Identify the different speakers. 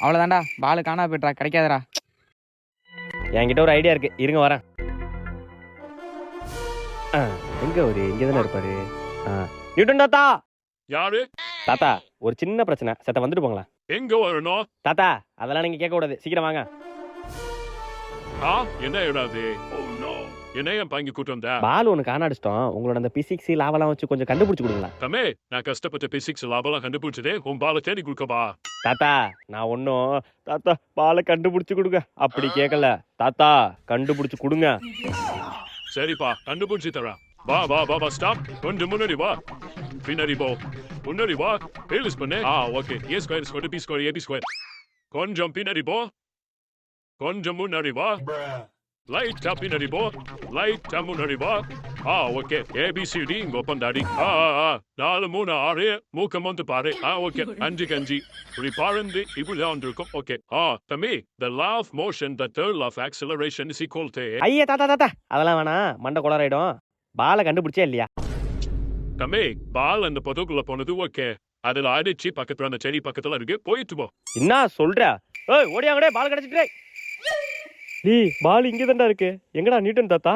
Speaker 1: அவ்வளோதான்டா, பாலு காணா போயிட்றா, கிடைக்காதடா.
Speaker 2: என்கிட்ட ஒரு ஐடியா இருக்கு, இருங்க வரேன். எங்க ஒரு இங்க தானே இருப்பாரு. நியூட்டன் தாத்தா.
Speaker 3: யாரு?
Speaker 2: தாத்தா ஒரு சின்ன பிரச்சனை, சத்த வந்துட்டு போங்களா?
Speaker 3: எங்க வரணும்?
Speaker 2: தாத்தா அதெல்லாம் நீங்க கேட்க கூடாது, சீக்கிரம் வாங்க.
Speaker 3: என்ன இடாது? என்ன ஏன் பாங்கி கூட்டு வந்த?
Speaker 2: பால் ஒன்று காணாடிச்சிட்டோம். உங்களோட அந்த பிசிக்ஸ் லாவெல்லாம் வச்சு கொஞ்சம் கண்டுபிடிச்சு கொடுங்களா?
Speaker 3: தமே, நான் கஷ்டப்பட்ட பிசிக்ஸ் லாபெல்லாம் கண்டுபிடிச்சதே உன் பாலை தேடி கொடுக்கவா?
Speaker 2: தாத்தா நான் ஒன்றும் தாத்தா பாலை கண்டுபிடிச்சு கொடுங்க அப்படி கேட்கல. தாத்தா கண்டுபிடிச்சு கொடுங்க.
Speaker 3: சரிப்பா, கண்டுபிடிச்சி தரேன். வா வா வா வா, ஸ்டாப். கொஞ்சம் முன்னாடி வா, பின்னாடி போ. முன்னாடி வா, பேலிஸ் பண்ணு. Okay. A square square B square AB square. கொஞ்சம் பின்னாடி போ, கொஞ்சம் முன்னாடி வா. லைட்டா பின்னாடி போ, லைட்டா முன்னாடி வா. ஓகே. ஏபிசிடி இங்க ஒப்பந்தாடி. 4 3 6 மூக்கம் வந்து பாரு. ஓகே. 5 5 இப்படி பாருந்து இப்படிதான் வந்திருக்கும். ஓகே. தம்பி, the law of motion, the third law of acceleration is equal to.
Speaker 2: ஐயா தாத்தா தாத்தா அதெல்லாம் வேணாம், மண்டை குளறாயிடும். பாலை கண்டுபிடிச்சே இல்லையா?
Speaker 3: தம்பி, பால் அந்த பொதுக்குள்ள போனது ஓகே. அதுல அடிச்சு பக்கத்துல அந்த செடி பக்கத்துல இருக்கு, போயிட்டு போ.
Speaker 2: என்ன சொல்ற? ஓடியாங்கடே, பால் கிடைச்சிட்டு. பால் இங்கே தான்டா இருக்கு. எங்கடா நியூட்டன் தாத்தா?